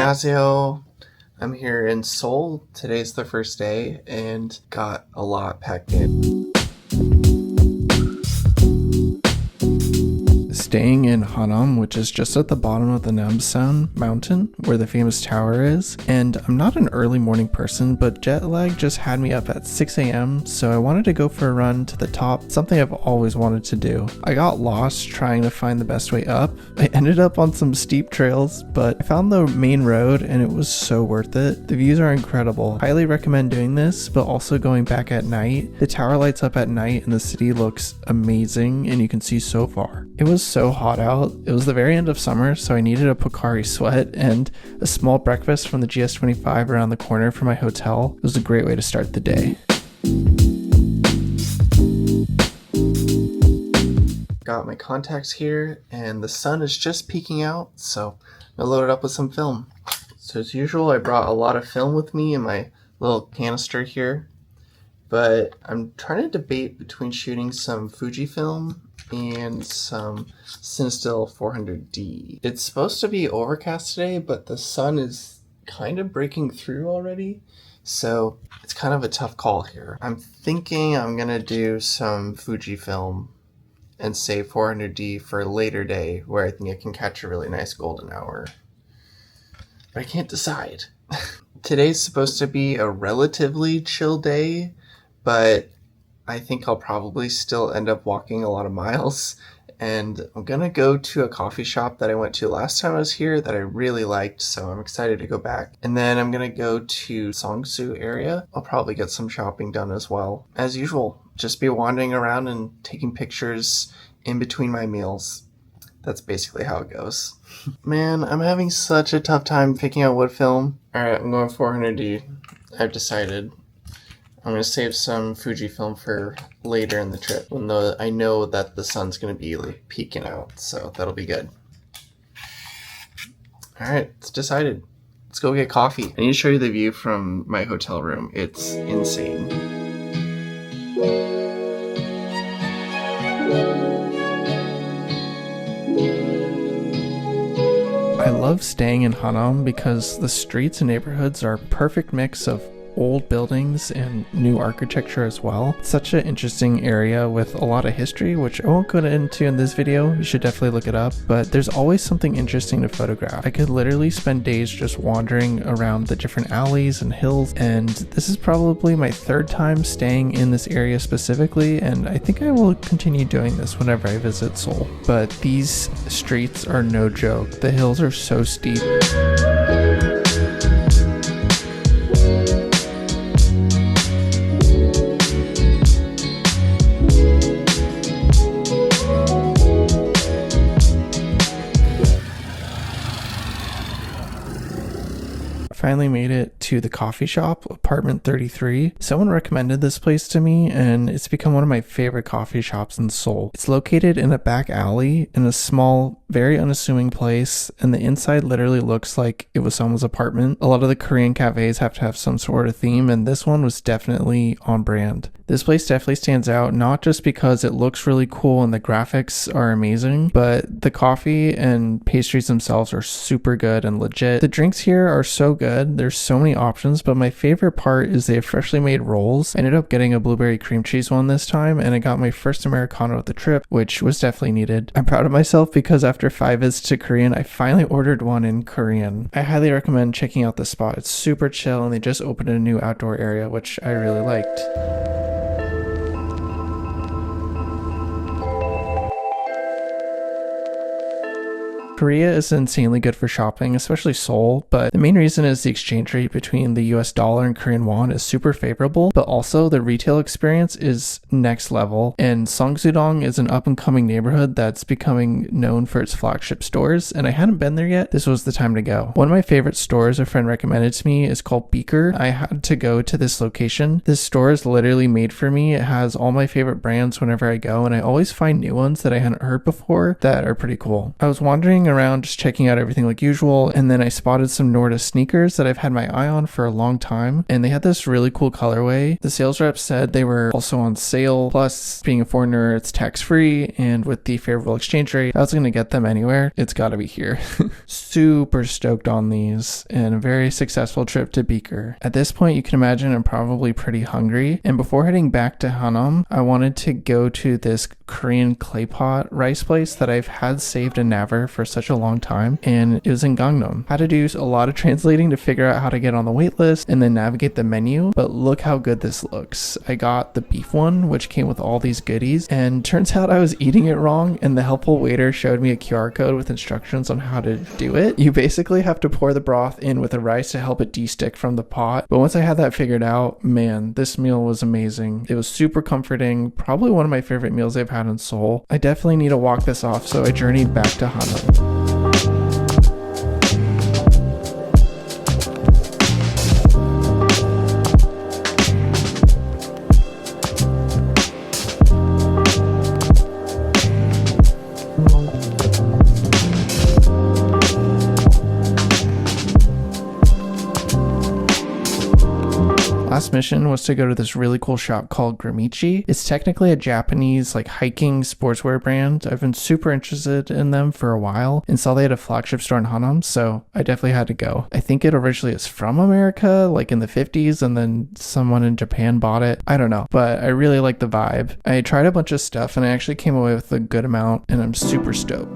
안녕하세요. I'm here in Seoul. Today's the first day and got a lot packed in. Staying in Hannam, which is just at the bottom of the Namsam mountain where the famous tower is. And I'm not an early morning person, but jet lag just had me up at 6 a.m. so I wanted to go for a run to the top, something I've always wanted to do. I got lost trying to find the best way up. I ended up on some steep trails, but I found the main road and it was so worth it. The views are incredible. Highly recommend doing this, but also going back at night. The tower lights up at night and the city looks amazing and you can see so far. It was so hot out. It was the very end of summer, so I needed a Pocari Sweat and a small breakfast from the GS25 around the corner from my hotel. It was a great way to start the day. Got my contacts here and the sun is just peeking out, so I'm gonna load it up with some film. So as usual, I brought a lot of film with me in my little canister here, but I'm trying to debate between shooting some Fujifilm and some Cinestill 400D. It's supposed to be overcast today, but the sun is kind of breaking through already, so it's kind of a tough call here. I'm thinking I'm gonna do some Fujifilm and save 400D for a later day where I think I can catch a really nice golden hour. But I can't decide. Today's supposed to be a relatively chill day, but I think I'll probably still end up walking a lot of miles, and I'm gonna go to a coffee shop that I went to last time I was here that I really liked, so I'm excited to go back. And then I'm gonna go to Seongsu area. I'll probably get some shopping done as well. As usual, just be wandering around and taking pictures in between my meals. That's basically how it goes. Man, I'm having such a tough time picking out what film. Alright, I'm going 400D. I've decided. I'm going to save some Fujifilm for later in the trip, even though I know that the sun's going to be like peeking out, so that'll be good. Alright, it's decided. Let's go get coffee. I need to show you the view from my hotel room. It's insane. I love staying in Hannam because the streets and neighborhoods are a perfect mix of old buildings and new architecture as well. It's such an interesting area with a lot of history, which I won't go into in this video. You should definitely look it up, but there's always something interesting to photograph. I could literally spend days just wandering around the different alleys and hills, and this is probably my third time staying in this area specifically, and I think I will continue doing this whenever I visit Seoul. But these streets are no joke. The hills are so steep. Finally made it to the coffee shop, apartment 33. Someone recommended this place to me and it's become one of my favorite coffee shops in Seoul. It's located in a back alley in a small, very unassuming place, and the inside literally looks like it was someone's apartment. A lot of the Korean cafes have to have some sort of theme, and this one was definitely on brand. This place definitely stands out, not just because it looks really cool and the graphics are amazing, but the coffee and pastries themselves are super good and legit. The drinks here are so good. There's so many options, but my favorite part is they have freshly made rolls. I ended up getting a blueberry cream cheese one this time, and I got my first Americano of the trip, which was definitely needed. I'm proud of myself because after 5 visits to Korean, I finally ordered one in Korean. I highly recommend checking out this spot. It's super chill, and they just opened a new outdoor area, which I really liked. Korea is insanely good for shopping, especially Seoul, but the main reason is the exchange rate between the US dollar and Korean won is super favorable, but also the retail experience is next level, and Seongsu-dong is an up-and-coming neighborhood that's becoming known for its flagship stores, and I hadn't been there yet. This was the time to go. One of my favorite stores a friend recommended to me is called Beaker. I had to go to this location. This store is literally made for me. It has all my favorite brands whenever I go, and I always find new ones that I hadn't heard before that are pretty cool. I was wandering around, just checking out everything like usual, and then I spotted some Norda sneakers that I've had my eye on for a long time, and they had this really cool colorway. The sales rep said they were also on sale, plus being a foreigner, it's tax-free, and with the favorable exchange rate, if I was going to get them anywhere, it's got to be here. Super stoked on these, and a very successful trip to Beaker. At this point, you can imagine I'm probably pretty hungry, and before heading back to Hannam, I wanted to go to this Korean claypot rice place that I've had saved in Naver for such a long time, and it was in Gangnam. Had to do a lot of translating to figure out how to get on the wait list and then navigate the menu, but look how good this looks. I got the beef one, which came with all these goodies, and turns out I was eating it wrong, and the helpful waiter showed me a QR code with instructions on how to do it. You basically have to pour the broth in with the rice to help it de-stick from the pot, but once I had that figured out, man, this meal was amazing. It was super comforting, probably one of my favorite meals I've had in Seoul. I definitely need to walk this off, so I journeyed back to Hannam. Last mission was to go to this really cool shop called Gramichi. It's technically a Japanese hiking sportswear brand. I've been super interested in them for a while and saw they had a flagship store in Hannam, so I definitely had to go. I think it originally is from America, in the 50s, and then someone in Japan bought it. I don't know, but I really like the vibe. I tried a bunch of stuff and I actually came away with a good amount, and I'm super stoked.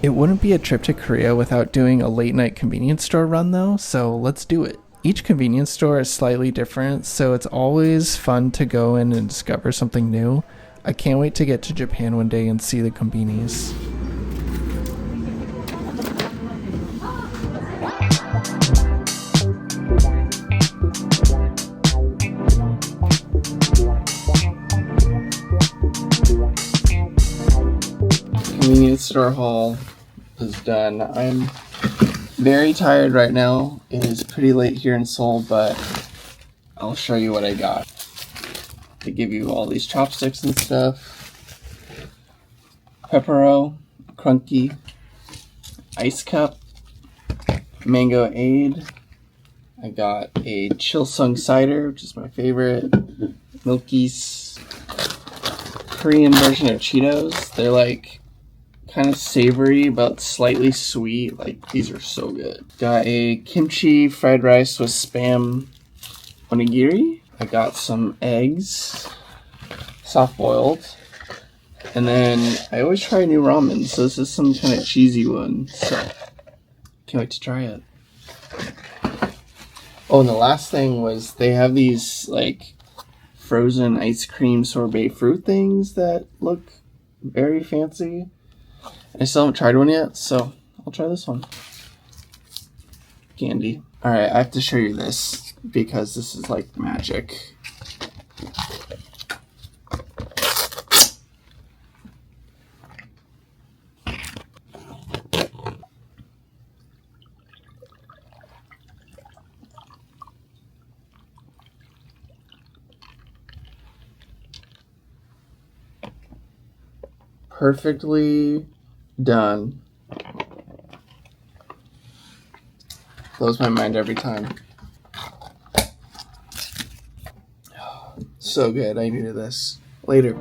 It wouldn't be a trip to Korea without doing a late night convenience store run though, so let's do it. Each convenience store is slightly different, so it's always fun to go in and discover something new. I can't wait to get to Japan one day and see the convenies. Convenience store haul is done. I'm very tired right now. It is pretty late here in Seoul, but I'll show you what I got. They give you all these chopsticks and stuff. Pepero, Crunky, Ice Cup, Mango Aid. I got a Chillhop cider, which is my favorite. Milky's Korean version of Cheetos. They're kind of savory but slightly sweet. These are so good. Got a kimchi fried rice with spam onigiri. I got some eggs, soft boiled, and then I always try new ramen, so this is some kind of cheesy one, so can't wait to try it. Oh, and the last thing was they have these frozen ice cream sorbet fruit things that look very fancy. I still haven't tried one yet, so I'll try this one. Candy. Alright, I have to show you this because this is magic. Perfectly done. Blows my mind every time. So good. I needed this. Later.